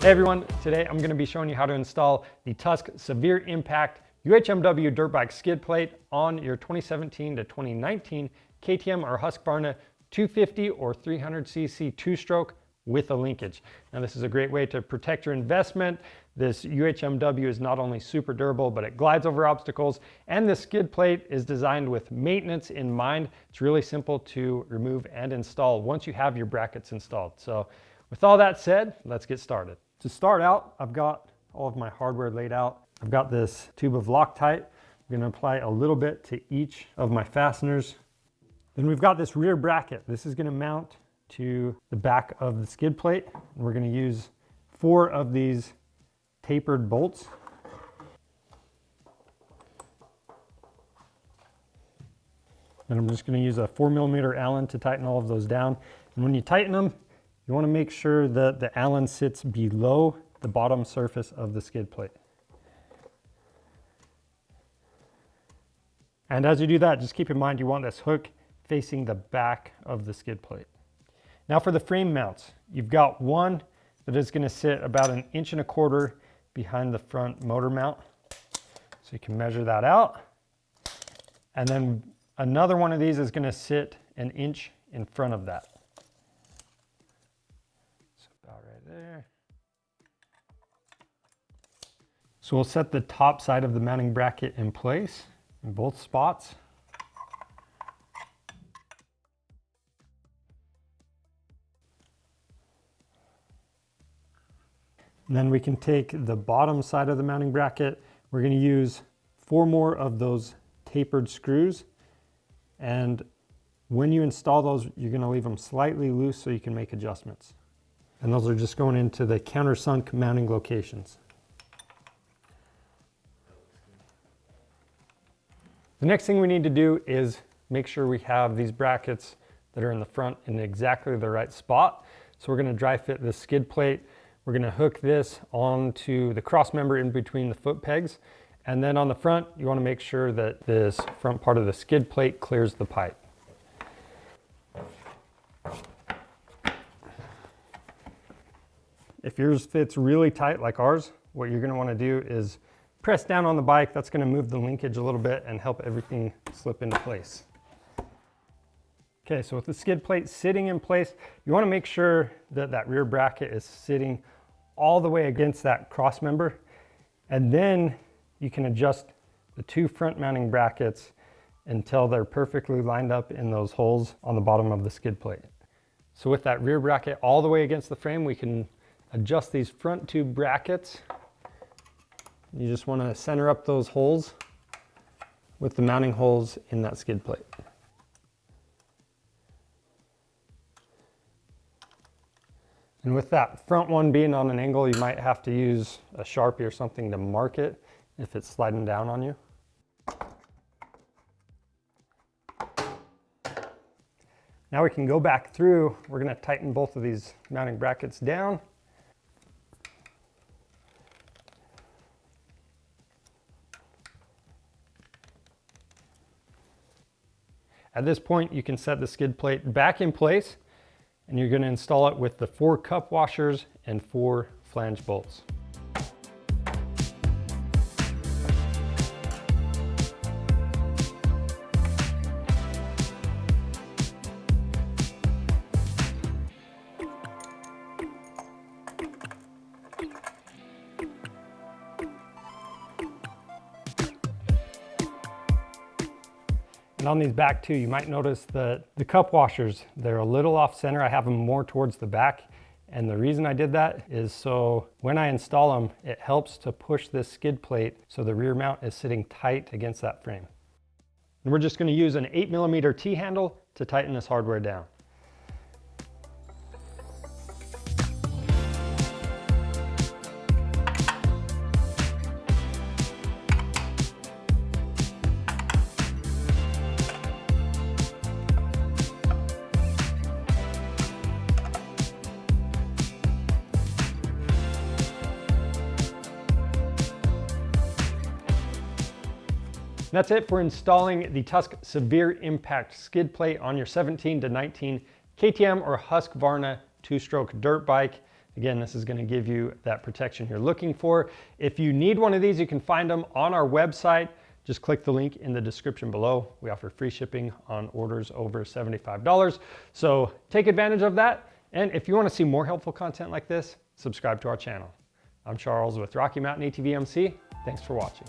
Hey everyone, today I'm going to be showing you how to install the Tusk Severe Impact UHMW dirt bike skid plate on your 2017 to 2019 KTM or Husqvarna 250 or 300cc two-stroke with a linkage. Now this is a great way to protect your investment. This UHMW is not only super durable, but it glides over obstacles, and the skid plate is designed with maintenance in mind. It's really simple to remove and install once you have your brackets installed. So with all that said, let's get started. To start out, I've got all of my hardware laid out. I've got this tube of Loctite. I'm going to apply a little bit to each of my fasteners. Then we've got this rear bracket. This is going to mount to the back of the skid plate. We're going to use 4 of these tapered bolts. And I'm just going to use a 4mm Allen to tighten all of those down. And when you tighten them, you want to make sure that the Allen sits below the bottom surface of the skid plate. And as you do that, just keep in mind you want this hook facing the back of the skid plate. Now for the frame mounts, you've got one that is going to sit about 1.25 inches behind the front motor mount. So you can measure that out. And then another one of these is going to sit 1 inch in front of that. So about right there. So we'll set the top side of the mounting bracket in place in both spots. And then we can take the bottom side of the mounting bracket. We're going to use 4 more of those tapered screws. And when you install those, you're going to leave them slightly loose so you can make adjustments. And those are just going into the countersunk mounting locations. The next thing we need to do is make sure we have these brackets that are in the front in exactly the right spot. So we're going to dry fit this skid plate. We're going to hook this onto the cross member in between the foot pegs. And then on the front, you want to make sure that this front part of the skid plate clears the pipe. If yours fits really tight like ours, what you're going to want to do is press down on the bike. That's going to move the linkage a little bit and help everything slip into place. Okay, so with the skid plate sitting in place, you want to make sure that that rear bracket is sitting all the way against that cross member. And then you can adjust the 2 front mounting brackets until they're perfectly lined up in those holes on the bottom of the skid plate. So with that rear bracket all the way against the frame, we can adjust these front 2 brackets. You just want to center up those holes with the mounting holes in that skid plate. And with that front one being on an angle, you might have to use a Sharpie or something to mark it if it's sliding down on you. Now we can go back through. We're going to tighten both of these mounting brackets down. At this point, you can set the skid plate back in place, and you're going to install it with the 4 cup washers and 4 flange bolts. And on these back 2, you might notice that the cup washers, they're a little off center. I have them more towards the back. And the reason I did that is so when I install them, it helps to push this skid plate so the rear mount is sitting tight against that frame. And we're just going to use an 8mm T-handle to tighten this hardware down. That's it for installing the Tusk Severe Impact skid plate on your 17 to 19 KTM or Husqvarna two-stroke dirt bike. Again, this is going to give you that protection you're looking for. If you need one of these, you can find them on our website. Just click the link in the description below. We offer free shipping on orders over $75. So take advantage of that. And if you want to see more helpful content like this, subscribe to our channel. I'm Charles with Rocky Mountain ATV MC. Thanks for watching.